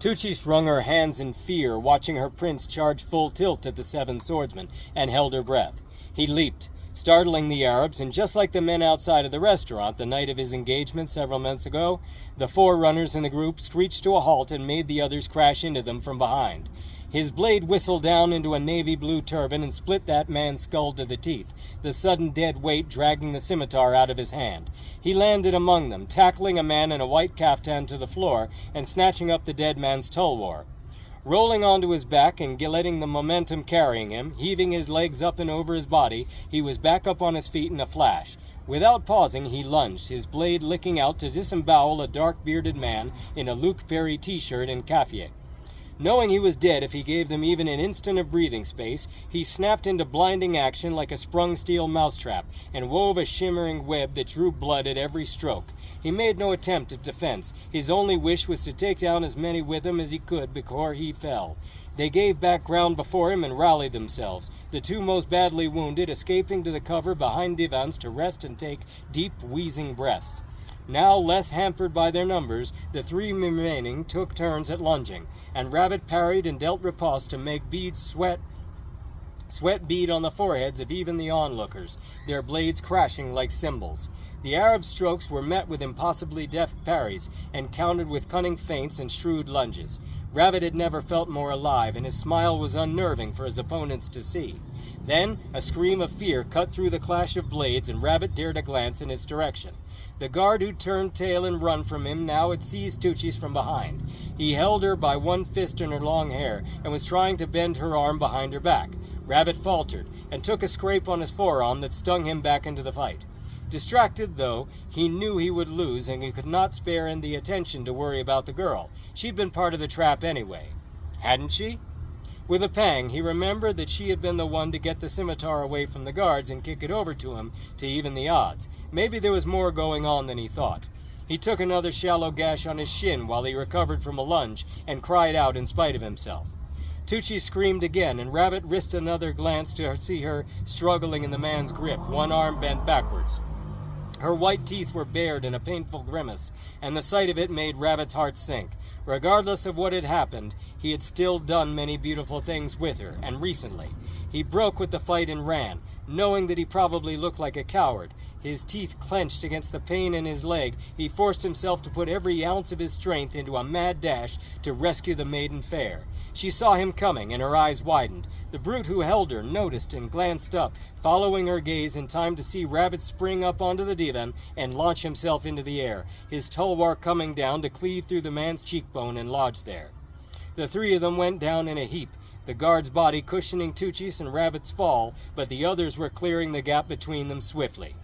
Tuchis wrung her hands in fear, watching her prince charge full tilt at the 7 swordsmen, and held her breath. He leaped, startling the Arabs, and just like the men outside of the restaurant the night of his engagement several months ago, the 4 runners in the group screeched to a halt and made the others crash into them from behind. His blade whistled down into a navy blue turban and split that man's skull to the teeth, the sudden dead weight dragging the scimitar out of his hand. He landed among them, tackling a man in a white caftan to the floor and snatching up the dead man's tulwar. Rolling onto his back and letting the momentum carrying him, heaving his legs up and over his body, he was back up on his feet in a flash. Without pausing, he lunged, his blade licking out to disembowel a dark-bearded man in a Luke Perry t-shirt and cafier. Knowing he was dead if he gave them even an instant of breathing space, he snapped into blinding action like a sprung steel mousetrap and wove a shimmering web that drew blood at every stroke. He made no attempt at defense. His only wish was to take down as many with him as he could before he fell. They gave back ground before him and rallied themselves, the 2 most badly wounded escaping to the cover behind divans to rest and take deep, wheezing breaths. Now less hampered by their numbers, the 3 remaining took turns at lunging, and Rabbit parried and dealt riposte to make sweat bead on the foreheads of even the onlookers, their blades crashing like cymbals. The Arab strokes were met with impossibly deft parries, and countered with cunning feints and shrewd lunges. Rabbit had never felt more alive, and his smile was unnerving for his opponents to see. Then a scream of fear cut through the clash of blades, and Rabbit dared a glance in its direction. The guard who'd turned tail and run from him now had seized Tuchis from behind. He held her by one fist in her long hair and was trying to bend her arm behind her back. Rabbit faltered and took a scrape on his forearm that stung him back into the fight. Distracted, though, he knew he would lose, and he could not spare in the attention to worry about the girl. She'd been part of the trap anyway. Hadn't she? With a pang, he remembered that she had been the one to get the scimitar away from the guards and kick it over to him to even the odds. Maybe there was more going on than he thought. He took another shallow gash on his shin while he recovered from a lunge and cried out in spite of himself. Tucci screamed again, and Rabbit risked another glance to see her struggling in the man's grip, one arm bent backwards. Her white teeth were bared in a painful grimace, and the sight of it made Rabbit's heart sink. Regardless of what had happened, he had still done many beautiful things with her, and recently. He broke with the fight and ran, knowing that he probably looked like a coward. His teeth clenched against the pain in his leg. He forced himself to put every ounce of his strength into a mad dash to rescue the maiden fair. She saw him coming, and her eyes widened. The brute who held her noticed and glanced up, following her gaze in time to see Rabbit spring up onto the divan and launch himself into the air, his tulwar coming down to cleave through the man's cheekbone and lodge there. The 3 of them went down in a heap, the guard's body cushioning Tuchis and Rabbit's fall, but the others were clearing the gap between them swiftly.